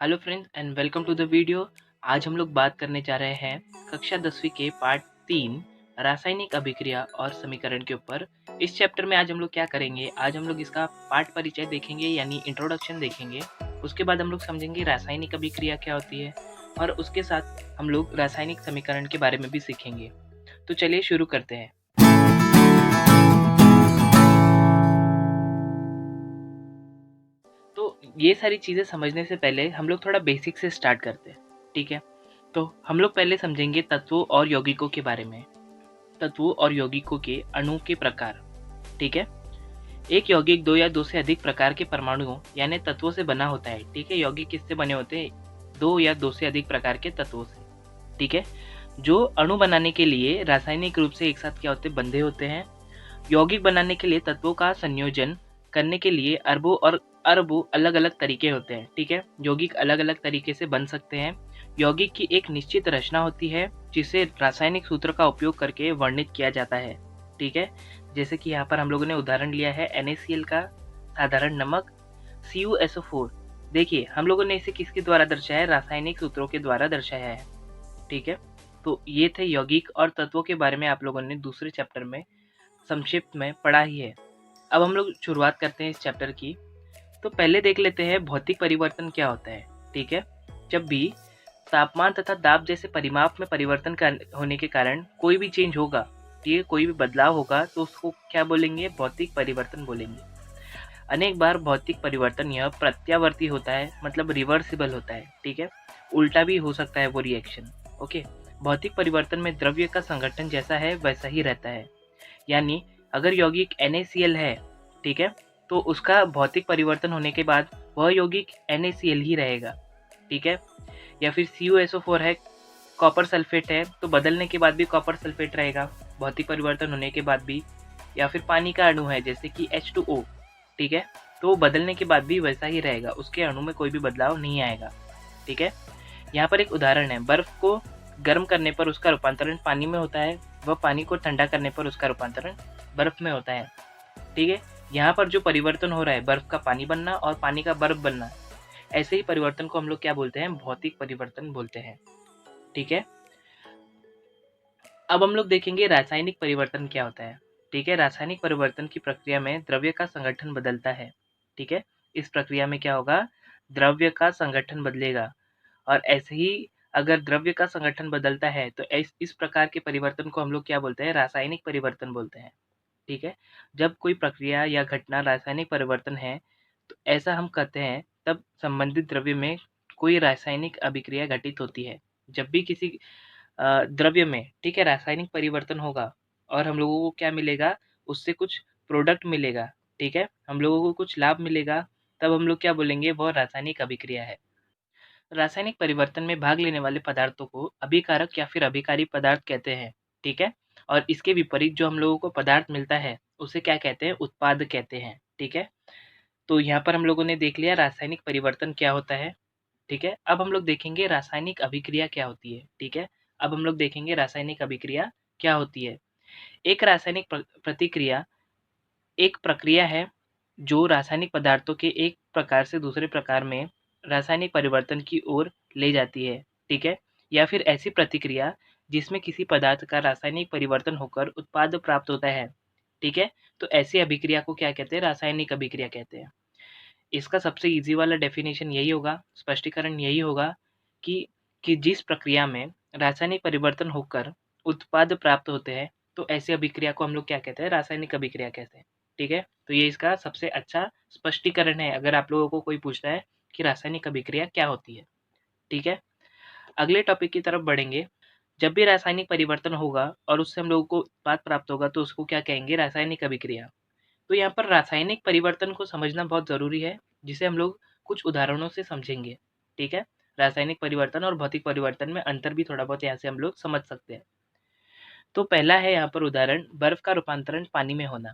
Hello friends and welcome to the video. आज हम लोग बात करने जा रहे हैं कक्षा 10वीं के पार्ट 3 रासायनिक अभिक्रिया और समीकरण के ऊपर। इस चैप्टर में आज हम लोग क्या करेंगे, आज हम लोग इसका पाठ परिचय देखेंगे यानी इंट्रोडक्शन देखेंगे। उसके बाद हम लोग समझेंगे रासायनिक अभिक्रिया क्या होती है और उसके साथ हम लोग रासायनिक समीकरण के बारे में भी सीखेंगे। तो चलिए शुरू करते हैं। तो ये सारी चीज़ें समझने से पहले हम लोग थोड़ा बेसिक से स्टार्ट करते हैं, ठीक है। तो हम लोग पहले समझेंगे तत्वों और यौगिकों के बारे में। तत्वों और यौगिकों के अणु के प्रकार, ठीक है। एक यौगिक दो या दो से अधिक प्रकार के परमाणुओं यानी तत्वों से बना होता है, ठीक है। यौगिक किससे बने होते हैं? दो या दो से अधिक प्रकार के तत्वों से, ठीक है, जो अणु बनाने के लिए रासायनिक रूप से एक साथ क्या होते हैं, बंधे होते हैं। यौगिक बनाने के लिए तत्वों का संयोजन करने के लिए अरबों और अरबों अलग अलग तरीके होते हैं, ठीक है। यौगिक अलग अलग तरीके से बन सकते हैं। यौगिक की एक निश्चित रचना होती है जिसे रासायनिक सूत्र का उपयोग करके वर्णित किया जाता है, ठीक है। जैसे कि यहाँ पर हम लोगों ने उदाहरण लिया है NaCl का साधारण नमक CuSO4। देखिए हम लोगों ने इसे किसके द्वारा दर्शाया है? रासायनिक सूत्रों के द्वारा दर्शाया है, ठीक है। तो ये थे यौगिक और तत्वों के बारे में आप लोगों ने दूसरे चैप्टर में संक्षिप्त में पढ़ा ही है। अब हम लोग शुरुआत करते हैं इस चैप्टर की। तो पहले देख लेते हैं भौतिक परिवर्तन क्या होता है, ठीक है। जब भी तापमान तथा दाब जैसे परिमाप में परिवर्तन होने के कारण कोई भी चेंज होगा, ठीक है, कोई भी बदलाव होगा, तो उसको क्या बोलेंगे? भौतिक परिवर्तन बोलेंगे। अनेक बार भौतिक परिवर्तन यह प्रत्यावर्ती होता है, मतलब रिवर्सिबल होता है, ठीक है। उल्टा भी हो सकता है वो रिएक्शन, ओके। भौतिक परिवर्तन में द्रव्य का संगठन जैसा है वैसा ही रहता है, यानी अगर यौगिक NaCl है, ठीक है, तो उसका भौतिक परिवर्तन होने के बाद वह यौगिक NaCl ही रहेगा, ठीक है। या फिर CuSO4 है, कॉपर सल्फेट है, तो बदलने के बाद भी कॉपर सल्फेट रहेगा भौतिक परिवर्तन होने के बाद भी। या फिर पानी का अणु है जैसे कि H2O, ठीक है, तो बदलने के बाद भी वैसा ही रहेगा, उसके अणु में कोई भी बदलाव नहीं आएगा, ठीक है। यहाँ पर एक उदाहरण है, बर्फ को गर्म करने पर उसका रूपांतरण पानी में होता है, वह पानी को ठंडा करने पर उसका रूपांतरण बर्फ में होता है, ठीक है। यहाँ पर जो परिवर्तन हो रहा है, बर्फ का पानी बनना और पानी का बर्फ बनना, ऐसे ही परिवर्तन को हम लोग क्या बोलते हैं? भौतिक परिवर्तन बोलते हैं, ठीक है। अब हम लोग देखेंगे रासायनिक परिवर्तन क्या होता है, ठीक है। रासायनिक परिवर्तन की प्रक्रिया में द्रव्य का संगठन बदलता है, ठीक है। इस प्रक्रिया में क्या होगा? द्रव्य का संगठन बदलेगा। और ऐसे ही अगर द्रव्य का संगठन बदलता है तो इस प्रकार के परिवर्तन को हम लोग क्या बोलते हैं? रासायनिक परिवर्तन बोलते हैं, ठीक है। जब कोई प्रक्रिया या घटना रासायनिक परिवर्तन है तो ऐसा हम कहते हैं तब संबंधित द्रव्य में कोई रासायनिक अभिक्रिया घटित होती है। जब भी किसी द्रव्य में, ठीक है, रासायनिक परिवर्तन होगा और हम लोगों को क्या मिलेगा? उससे कुछ प्रोडक्ट मिलेगा, ठीक है, हम लोगों को कुछ लाभ मिलेगा, तब हम लोग क्या बोलेंगे? वह रासायनिक अभिक्रिया है। रासायनिक परिवर्तन में भाग लेने वाले पदार्थों को अभिकारक या फिर अभिकारी पदार्थ कहते हैं, ठीक है। और इसके विपरीत जो हम लोगों को पदार्थ मिलता है उसे क्या कहते हैं? उत्पाद कहते हैं, ठीक है। तो यहाँ पर हम लोगों ने देख लिया रासायनिक परिवर्तन क्या होता है, ठीक है। अब हम लोग देखेंगे रासायनिक अभिक्रिया क्या होती है, ठीक है। अब हम लोग देखेंगे रासायनिक अभिक्रिया क्या होती है। एक रासायनिक प्रतिक्रिया एक प्रक्रिया है जो रासायनिक पदार्थों के एक प्रकार से दूसरे प्रकार में रासायनिक परिवर्तन की ओर ले जाती है, ठीक है। या फिर ऐसी प्रतिक्रिया जिसमें किसी पदार्थ का रासायनिक परिवर्तन होकर उत्पाद प्राप्त होता है, ठीक है। तो ऐसी अभिक्रिया को क्या कहते हैं? रासायनिक अभिक्रिया कहते हैं। इसका सबसे ईजी वाला डेफिनेशन यही होगा, स्पष्टीकरण यही होगा कि जिस प्रक्रिया में रासायनिक परिवर्तन होकर उत्पाद प्राप्त होते हैं तो ऐसी अभिक्रिया को हम लोग क्या कहते हैं? रासायनिक अभिक्रिया कहते हैं, ठीक है। तो ये इसका सबसे अच्छा स्पष्टीकरण है अगर आप लोगों को कोई पूछता है कि रासायनिक अभिक्रिया क्या होती है, ठीक है। अगले टॉपिक की तरफ बढ़ेंगे। जब भी रासायनिक परिवर्तन होगा और उससे हम लोगों को उत्पाद प्राप्त होगा तो उसको क्या कहेंगे? रासायनिक अभिक्रिया। तो यहाँ पर रासायनिक परिवर्तन को समझना बहुत ज़रूरी है, जिसे हम लोग कुछ उदाहरणों से समझेंगे, ठीक है। रासायनिक परिवर्तन और भौतिक परिवर्तन में अंतर भी थोड़ा बहुत यहाँ से हम लोग समझ सकते हैं। तो पहला है यहाँ पर उदाहरण, बर्फ का रूपांतरण पानी में होना,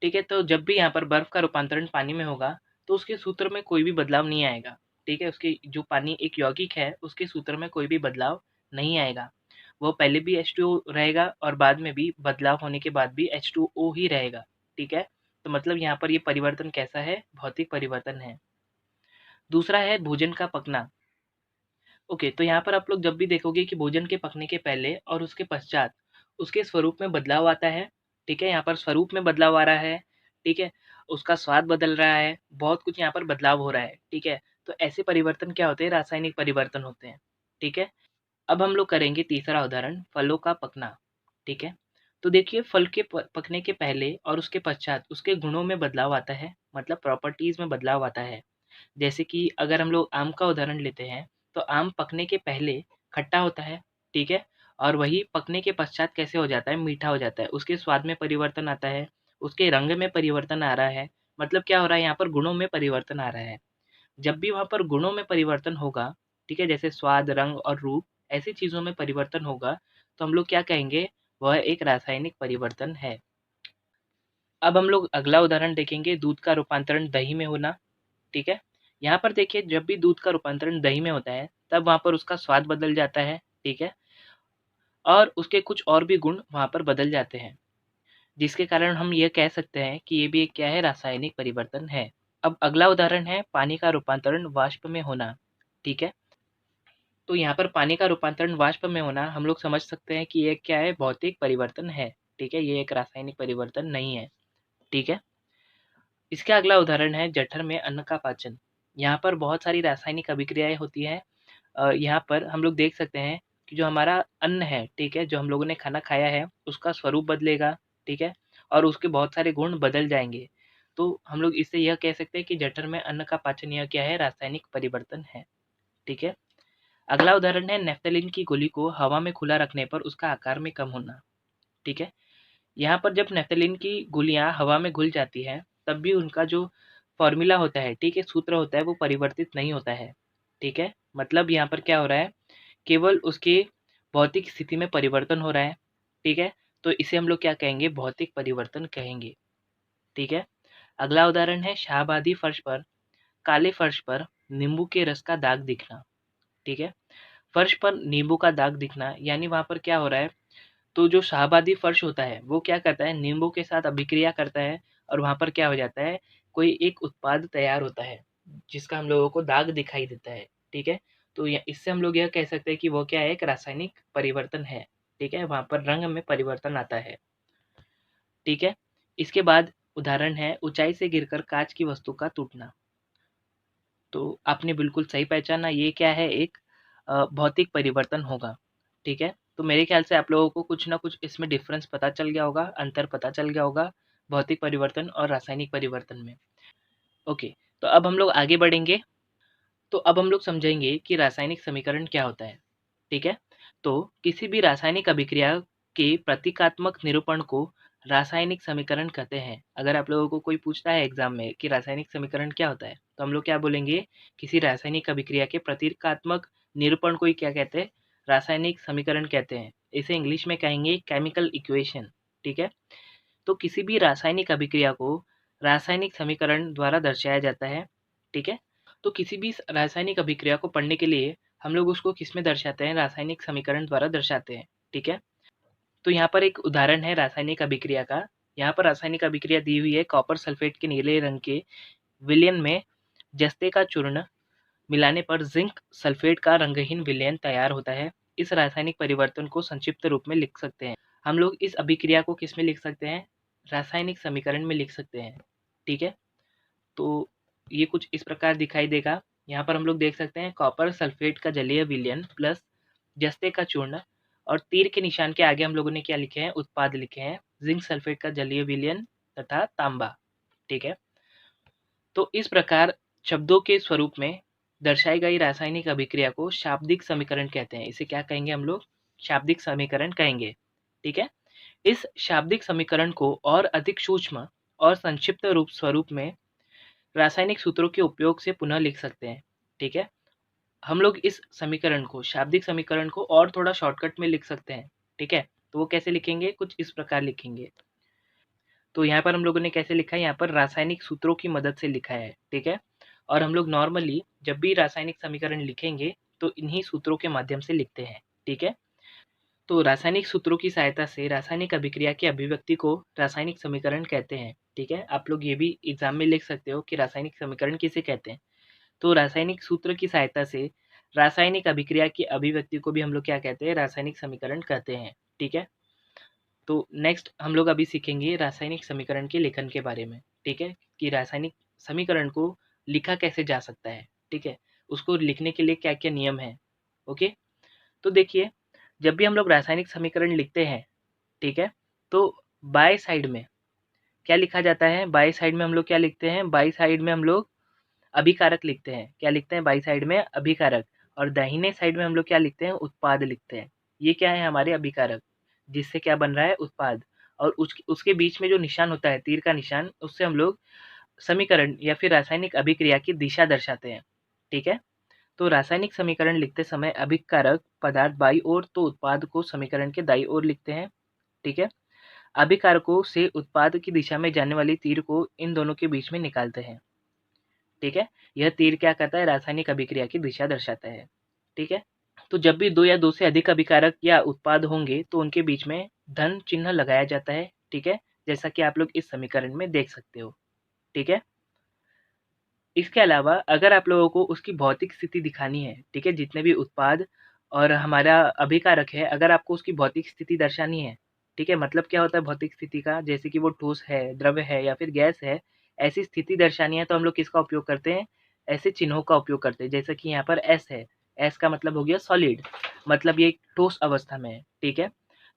ठीक है। तो जब भी यहाँ पर बर्फ का रूपांतरण पानी में होगा तो उसके सूत्र में कोई भी बदलाव नहीं आएगा, ठीक है। उसके जो पानी एक यौगिक है उसके सूत्र में कोई भी बदलाव नहीं आएगा, वो पहले भी H2O रहेगा और बाद में भी बदलाव होने के बाद भी H2O ही रहेगा, ठीक है। तो मतलब यहाँ पर ये परिवर्तन कैसा है? भौतिक परिवर्तन है। दूसरा है भोजन का पकना। ओके, तो यहाँ पर आप लोग जब भी देखोगे कि भोजन के पकने के पहले और उसके पश्चात उसके स्वरूप में बदलाव आता है, ठीक है? यहाँ पर स्वरूप में बदलाव आ रहा है, ठीक है? उसका स्वाद बदल रहा है, बहुत कुछ यहाँ पर बदलाव हो रहा है, ठीक है? तो ऐसे परिवर्तन क्या होते हैं? रासायनिक परिवर्तन होते हैं, ठीक है? अब हम लोग करेंगे तीसरा उदाहरण, फलों का पकना, ठीक है? तो देखिए, फल के पकने के पहले और उसके पश्चात उसके गुणों में बदलाव आता है, मतलब प्रॉपर्टीज़ में बदलाव आता है। जैसे कि अगर हम लोग आम का उदाहरण लेते हैं, तो आम पकने के पहले खट्टा होता है, ठीक है? और वही पकने के पश्चात कैसे हो जाता है? मीठा हो जाता है। उसके स्वाद में परिवर्तन आता है, उसके रंग में परिवर्तन आ रहा है, मतलब क्या हो रहा है यहाँ पर? गुणों में परिवर्तन आ रहा है। जब भी वहाँ पर गुणों में परिवर्तन होगा, ठीक है? जैसे स्वाद, रंग और रूप, ऐसी चीज़ों में परिवर्तन होगा, तो हम लोग क्या कहेंगे? वह एक रासायनिक परिवर्तन है। अब हम लोग अगला उदाहरण देखेंगे, दूध का रूपांतरण दही में होना, ठीक है? यहाँ पर देखिए, जब भी दूध का रूपांतरण दही में होता है, तब वहाँ पर उसका स्वाद बदल जाता है, ठीक है? और उसके कुछ और भी गुण वहाँ पर बदल जाते हैं, जिसके कारण हम ये कह सकते हैं कि ये भी एक क्या है? रासायनिक परिवर्तन है। अब अगला उदाहरण है पानी का रूपांतरण वाष्प में होना, ठीक है? तो यहाँ पर पानी का रूपांतरण वाष्प में होना हम लोग समझ सकते हैं कि ये क्या है? भौतिक परिवर्तन है, ठीक है? ये एक रासायनिक परिवर्तन नहीं है, ठीक है? इसका अगला उदाहरण है जठर में अन्न का पाचन। यहाँ पर बहुत सारी रासायनिक अभिक्रियाएँ होती हैं। यहाँ पर हम लोग देख सकते हैं कि जो हमारा अन्न है, ठीक है? जो हम लोगों ने खाना खाया है, उसका स्वरूप बदलेगा, ठीक है? और उसके बहुत सारे गुण बदल जाएँगे। तो हम लोग इससे यह कह सकते हैं कि जठर में अन्न का पाचन यह क्या है? रासायनिक परिवर्तन है, ठीक है? अगला उदाहरण है नैप्थेलिन की गोली को हवा में खुला रखने पर उसका आकार में कम होना, ठीक है? यहाँ पर जब नैप्थेलिन की गोलियाँ हवा में घुल जाती हैं, तब भी उनका जो फ़ॉर्मूला होता है, ठीक है? सूत्र होता है, वो परिवर्तित नहीं होता है, ठीक है? मतलब यहाँ पर क्या हो रहा है? केवल उसकी भौतिक स्थिति में परिवर्तन हो रहा है, ठीक है? तो इसे हम लोग क्या कहेंगे? भौतिक परिवर्तन कहेंगे, ठीक है? अगला उदाहरण है शाहबादी फर्श पर काले फर्श पर नींबू के रस का दाग दिखना, ठीक है? फर्श पर नींबू का दाग दिखना यानी वहाँ पर क्या हो रहा है? तो जो शाहबादी फर्श होता है, वो क्या करता है? नींबू के साथ अभिक्रिया करता है और वहाँ पर क्या हो जाता है? कोई एक उत्पाद तैयार होता है, जिसका हम लोगों को दाग दिखाई देता है, ठीक है? तो य इससे हम लोग यह कह सकते हैं कि वो क्या है? एक रासायनिक परिवर्तन है, ठीक है? वहाँ पर रंग में परिवर्तन आता है, ठीक है? इसके बाद उदाहरण है ऊँचाई से गिरकर काँच की वस्तु का टूटना। तो आपने बिल्कुल सही पहचाना, ये क्या है? एक भौतिक परिवर्तन होगा, ठीक है? तो मेरे ख्याल से आप लोगों को कुछ ना कुछ इसमें डिफ़रेंस पता चल गया होगा, अंतर पता चल गया होगा भौतिक परिवर्तन और रासायनिक परिवर्तन में। ओके, तो अब हम लोग आगे बढ़ेंगे। तो अब हम लोग समझेंगे कि रासायनिक समीकरण क्या होता है, ठीक है? तो किसी भी रासायनिक अभिक्रिया के प्रतीकात्मक निरूपण को रासायनिक समीकरण कहते हैं। अगर आप लोगों को कोई पूछता है एग्जाम में कि रासायनिक समीकरण क्या होता है, तो हम लोग क्या बोलेंगे? किसी रासायनिक अभिक्रिया के प्रतीकात्मक निरूपण को ही क्या कहते हैं? रासायनिक समीकरण कहते हैं। इसे इंग्लिश में कहेंगे केमिकल इक्वेशन, ठीक है? तो किसी भी रासायनिक अभिक्रिया को रासायनिक समीकरण द्वारा दर्शाया जाता है, ठीक है? तो किसी भी रासायनिक अभिक्रिया को पढ़ने के लिए हम लोग उसको किस में दर्शाते हैं? रासायनिक समीकरण द्वारा दर्शाते हैं, ठीक है? तो यहाँ पर एक उदाहरण है रासायनिक अभिक्रिया का। यहाँ पर रासायनिक अभिक्रिया दी हुई है, कॉपर सल्फेट के नीले रंग के विलयन में जस्ते का चूर्ण मिलाने पर जिंक सल्फेट का रंगहीन विलयन तैयार होता है। इस रासायनिक परिवर्तन को संक्षिप्त रूप में लिख सकते हैं। हम लोग इस अभिक्रिया को किस में लिख सकते हैं? रासायनिक समीकरण में लिख सकते हैं, ठीक है? तो ये कुछ इस प्रकार दिखाई देगा। यहाँ पर हम लोग देख सकते हैं कॉपर सल्फेट का जलीय विलयन प्लस जस्ते का चूर्ण, और तीर के निशान के आगे हम लोगों ने क्या लिखे हैं? उत्पाद लिखे हैं, जिंक सल्फेट का जलीय विलयन तथा तांबा, ठीक है? तो इस प्रकार शब्दों के स्वरूप में दर्शाई गई रासायनिक अभिक्रिया को शाब्दिक समीकरण कहते हैं। इसे क्या कहेंगे हम लोग? शाब्दिक समीकरण कहेंगे, ठीक है? इस शाब्दिक समीकरण को और अधिक सूक्ष्म और संक्षिप्त रूप स्वरूप में रासायनिक सूत्रों के उपयोग से पुनः लिख सकते हैं, ठीक है? हम लोग इस समीकरण को, शाब्दिक समीकरण को और थोड़ा शॉर्टकट में लिख सकते हैं, ठीक है? तो वो कैसे लिखेंगे? कुछ इस प्रकार लिखेंगे। तो यहाँ पर हम लोगों ने कैसे लिखा है? यहाँ पर रासायनिक सूत्रों की मदद से लिखा है, ठीक है? और हम लोग नॉर्मली जब भी रासायनिक समीकरण लिखेंगे, तो इन्हीं सूत्रों के माध्यम से लिखते हैं, ठीक है? तो रासायनिक सूत्रों की सहायता से रासायनिक अभिक्रिया की अभिव्यक्ति को रासायनिक समीकरण कहते हैं, ठीक है? आप लोग ये भी एग्जाम में लिख सकते हो कि रासायनिक समीकरण किसे कहते हैं। तो रासायनिक सूत्र की सहायता से रासायनिक अभिक्रिया की अभिव्यक्ति को भी हम लोग क्या कहते हैं, रासायनिक समीकरण कहते हैं। ठीक है, तो नेक्स्ट हम लोग अभी सीखेंगे रासायनिक समीकरण के लेखन के बारे में। ठीक है, कि रासायनिक समीकरण को लिखा कैसे जा सकता है। ठीक है, उसको लिखने के लिए क्या क्या नियम है। ओके, तो देखिए, जब भी हम लोग रासायनिक समीकरण लिखते हैं, ठीक है, तो बाय साइड में क्या लिखा जाता है, बाई साइड में हम लोग क्या लिखते हैं, बाई साइड में हम लोग अभिकारक लिखते हैं। क्या लिखते हैं बाई साइड में, अभिकारक। और दाहिने साइड में हम लोग क्या लिखते हैं, उत्पाद लिखते हैं। ये क्या है, हमारे अभिकारक, जिससे क्या बन रहा है, उत्पाद। और उसके बीच में जो निशान होता है, तीर का निशान, उससे हम लोग समीकरण या फिर रासायनिक अभिक्रिया की दिशा दर्शाते हैं। ठीक है, तो रासायनिक समीकरण लिखते समय अभिकारक पदार्थ बाई ओर, तो उत्पाद को समीकरण के दाई ओर लिखते हैं। ठीक है, अभिकारकों से उत्पाद की दिशा में जाने वाली तीर को इन दोनों के बीच में निकालते हैं। ठीक है, यह तीर क्या करता है, रासायनिक अभिक्रिया की दिशा दर्शाता है। ठीक है, तो जब भी दो या दो से अधिक अभिकारक या उत्पाद होंगे तो उनके बीच में धन चिन्ह लगाया जाता है। ठीक है, जैसा कि आप लोग इस समीकरण में देख सकते हो। ठीक है, इसके अलावा अगर आप लोगों को उसकी भौतिक स्थिति दिखानी है, ठीक है, जितने भी उत्पाद और हमारा अभिकारक है, अगर आपको उसकी भौतिक स्थिति दर्शानी है, ठीक है, मतलब क्या होता है भौतिक स्थिति का, जैसे कि वो ठोस है, द्रव्य है या फिर गैस है, ऐसी स्थिति दर्शानी है तो हम लोग किसका उपयोग करते हैं, ऐसे चिन्हों का उपयोग करते हैं। जैसे कि यहाँ पर एस है, एस का मतलब हो गया सॉलिड, मतलब ये ठोस अवस्था में है। ठीक है,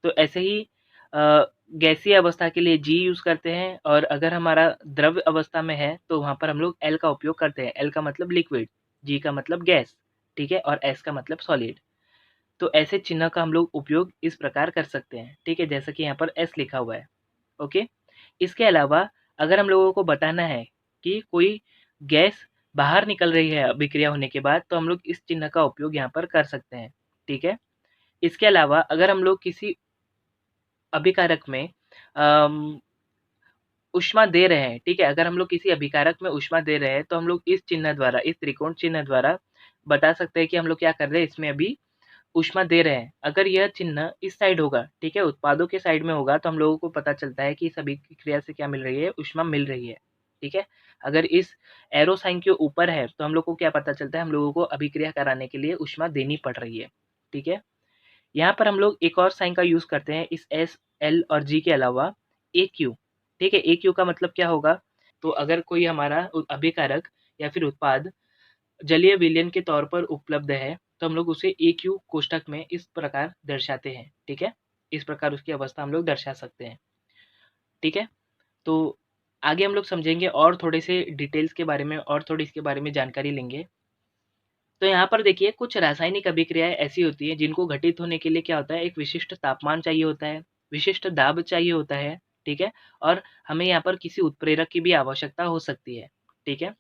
तो ऐसे ही गैसीय अवस्था के लिए जी यूज़ करते हैं, और अगर हमारा द्रव्य अवस्था में है तो वहाँ पर हम लोग एल का उपयोग करते हैं। एल का मतलब लिक्विड, जी का मतलब गैस, ठीक है, और एस का मतलब सॉलिड। तो ऐसे चिन्ह का हम लोग उपयोग इस प्रकार कर सकते हैं। ठीक है, जैसा कि यहाँ पर एस लिखा हुआ है। ओके, इसके अलावा अगर हम लोगों को बताना है कि कोई गैस बाहर निकल रही है अभिक्रिया होने के बाद, तो हम लोग इस चिन्ह का उपयोग यहाँ पर कर सकते हैं। ठीक है, इसके अलावा अगर हम लोग किसी अभिकारक में ऊष्मा दे रहे हैं, ठीक है, अगर हम लोग किसी अभिकारक में ऊष्मा दे रहे हैं तो हम लोग इस चिन्ह द्वारा, इस त्रिकोण चिन्ह द्वारा बता सकते हैं कि हम लोग क्या कर रहे हैं, इसमें अभी ऊष्मा दे रहे हैं। अगर यह चिन्ह इस साइड होगा, ठीक है, उत्पादों के साइड में होगा, तो हम लोगों को पता चलता है कि इस अभिक्रिया से क्या मिल रही है, ऊष्मा मिल रही है। ठीक है, अगर इस एरो साइन के ऊपर है तो हम लोग को क्या पता चलता है, हम लोगों को अभिक्रिया कराने के लिए ऊष्मा देनी पड़ रही है। ठीक है, यहाँ पर हम लोग एक और साइन का यूज करते हैं इस एस, एल और जी के अलावा, ए क्यू। ठीक है, ए क्यू का मतलब क्या होगा, तो अगर कोई हमारा अभिकारक या फिर उत्पाद जलीय विलयन के तौर पर उपलब्ध है तो हम लोग उसे ए क्यू कोष्ठक में इस प्रकार दर्शाते हैं। ठीक है, इस प्रकार उसकी अवस्था हम लोग दर्शा सकते हैं। ठीक है, तो आगे हम लोग समझेंगे और थोड़े से डिटेल्स के बारे में, और थोड़ी इसके बारे में जानकारी लेंगे। तो यहाँ पर देखिए, कुछ रासायनिक अभिक्रियाएं ऐसी होती हैं जिनको घटित होने के लिए क्या होता है, एक विशिष्ट तापमान चाहिए होता है, विशिष्ट दाब चाहिए होता है। ठीक है, और हमें यहाँ पर किसी उत्प्रेरक की भी आवश्यकता हो सकती है। ठीक है,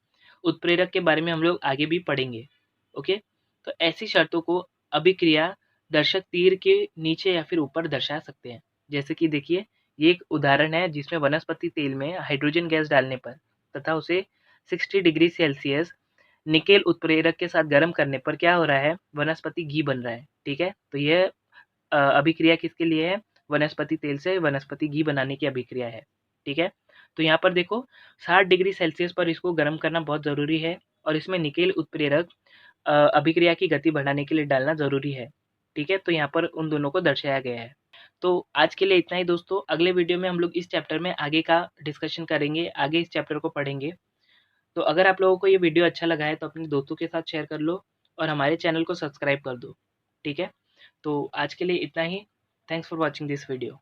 उत्प्रेरक के बारे में हम लोग आगे भी पढ़ेंगे। ओके, तो ऐसी शर्तों को अभिक्रिया दर्शक तीर के नीचे या फिर ऊपर दर्शा सकते हैं। जैसे कि देखिए, ये एक उदाहरण है जिसमें वनस्पति तेल में हाइड्रोजन गैस डालने पर तथा उसे 60 डिग्री सेल्सियस निकेल उत्प्रेरक के साथ गर्म करने पर क्या हो रहा है, वनस्पति घी बन रहा है। ठीक है, तो यह अभिक्रिया किसके लिए है, वनस्पति तेल से वनस्पति घी बनाने की अभिक्रिया है। ठीक है, तो यहाँ पर देखो 60 डिग्री सेल्सियस पर इसको गर्म करना बहुत ज़रूरी है, और इसमें निकेल उत्प्रेरक अभिक्रिया की गति बढ़ाने के लिए डालना ज़रूरी है। ठीक है, तो यहाँ पर उन दोनों को दर्शाया गया है। तो आज के लिए इतना ही दोस्तों, अगले वीडियो में हम लोग इस चैप्टर में आगे का डिस्कशन करेंगे, आगे इस चैप्टर को पढ़ेंगे। तो अगर आप लोगों को ये वीडियो अच्छा लगा है तो अपने दोस्तों के साथ शेयर कर लो, और हमारे चैनल को सब्सक्राइब कर दो। ठीक है, तो आज के लिए इतना ही। Thanks for watching this video.